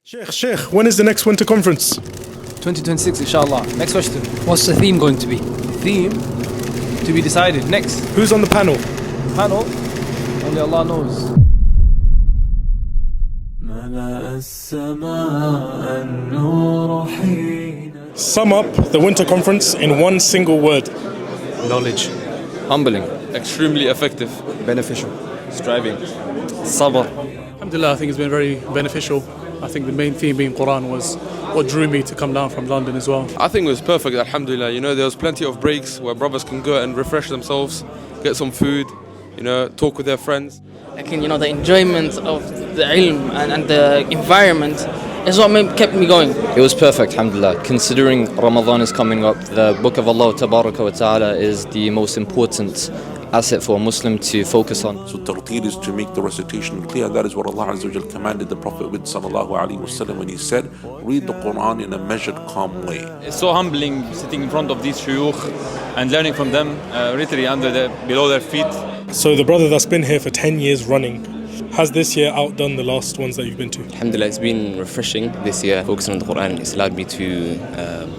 Sheikh, when is the next winter conference? 2026, inshallah. Next question. What's the theme going to be? Theme to be decided. Next. Who's on the panel? Panel? Only Allah knows. Sum up the winter conference in one single word. Knowledge. Humbling. Extremely effective. Beneficial. Striving. Sabr. Alhamdulillah, I think it's been very beneficial. I think the main theme being Quran was what drew me to come down from London as well. I think it was perfect, alhamdulillah. You know, there was plenty of breaks where brothers can go and refresh themselves, get some food, you know, talk with their friends. Again, you know, the enjoyment of the ilm and the environment is what kept me going. It was perfect, alhamdulillah. Considering Ramadan is coming up, the Book of Allah Tabaraka wa Ta'ala is the most important asset for a Muslim to focus on. So tartil is to make the recitation clear. That is what Allah Azza wa Jal commanded the Prophet with sallallahu alaihi wasallam when he said, read the Quran in a measured, calm way. It's so humbling sitting in front of these shuyukh and learning from them, literally below their feet. So the brother that's been here for 10 years running, has this year outdone the last ones that you've been to? Alhamdulillah, it's been refreshing this year. Focusing on the Quran, it's allowed me to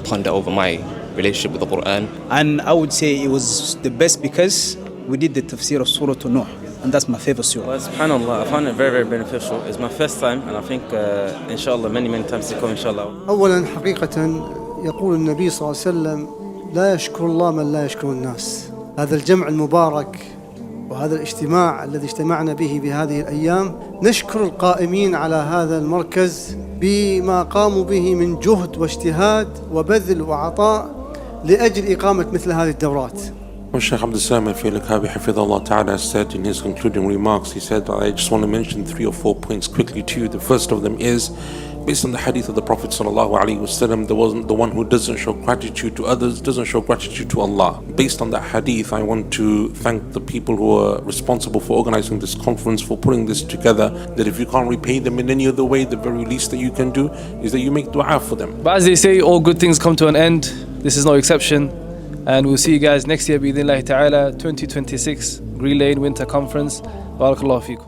ponder over my relationship with the Quran. And I would say it was the best because we did the tafsir of Surah Nuh, and that's my favorite surah. Well, subhanallah, I found it very, very beneficial. It's my first time, and I think, inshallah, many times to come, inshallah. أولاً حقيقة يقول النبي صلى الله عليه وسلم لا يشكر الله من لا يشكر الناس. هذا الجمع المبارك وهذا الاجتماع الذي اجتمعنا به بهذه الأيام، نشكر القائمين على هذا المركز بما قاموا به من جهد واجتهاد وبذل وعطاء لأجل إقامة مثل هذه الدورات. Shaykh Abdul Salam Al-Kabi Hafidhullah Ta'ala said in his concluding remarks, he said, I just want to mention 3 or 4 points quickly to you. The first of them is, based on the hadith of the Prophet Sallallahu Alaihi Wasallam, the one who doesn't show gratitude to others doesn't show gratitude to Allah. Based on that hadith, I want to thank the people who are responsible for organizing this conference, for putting this together, that if you can't repay them in any other way, the very least that you can do is that you make dua for them. But as they say, all good things come to an end. This is no exception. And we'll see you guys next year, bi-idhnillahi ta'ala, 2026, Green Lane Winter Conference. Barakallahu feekum.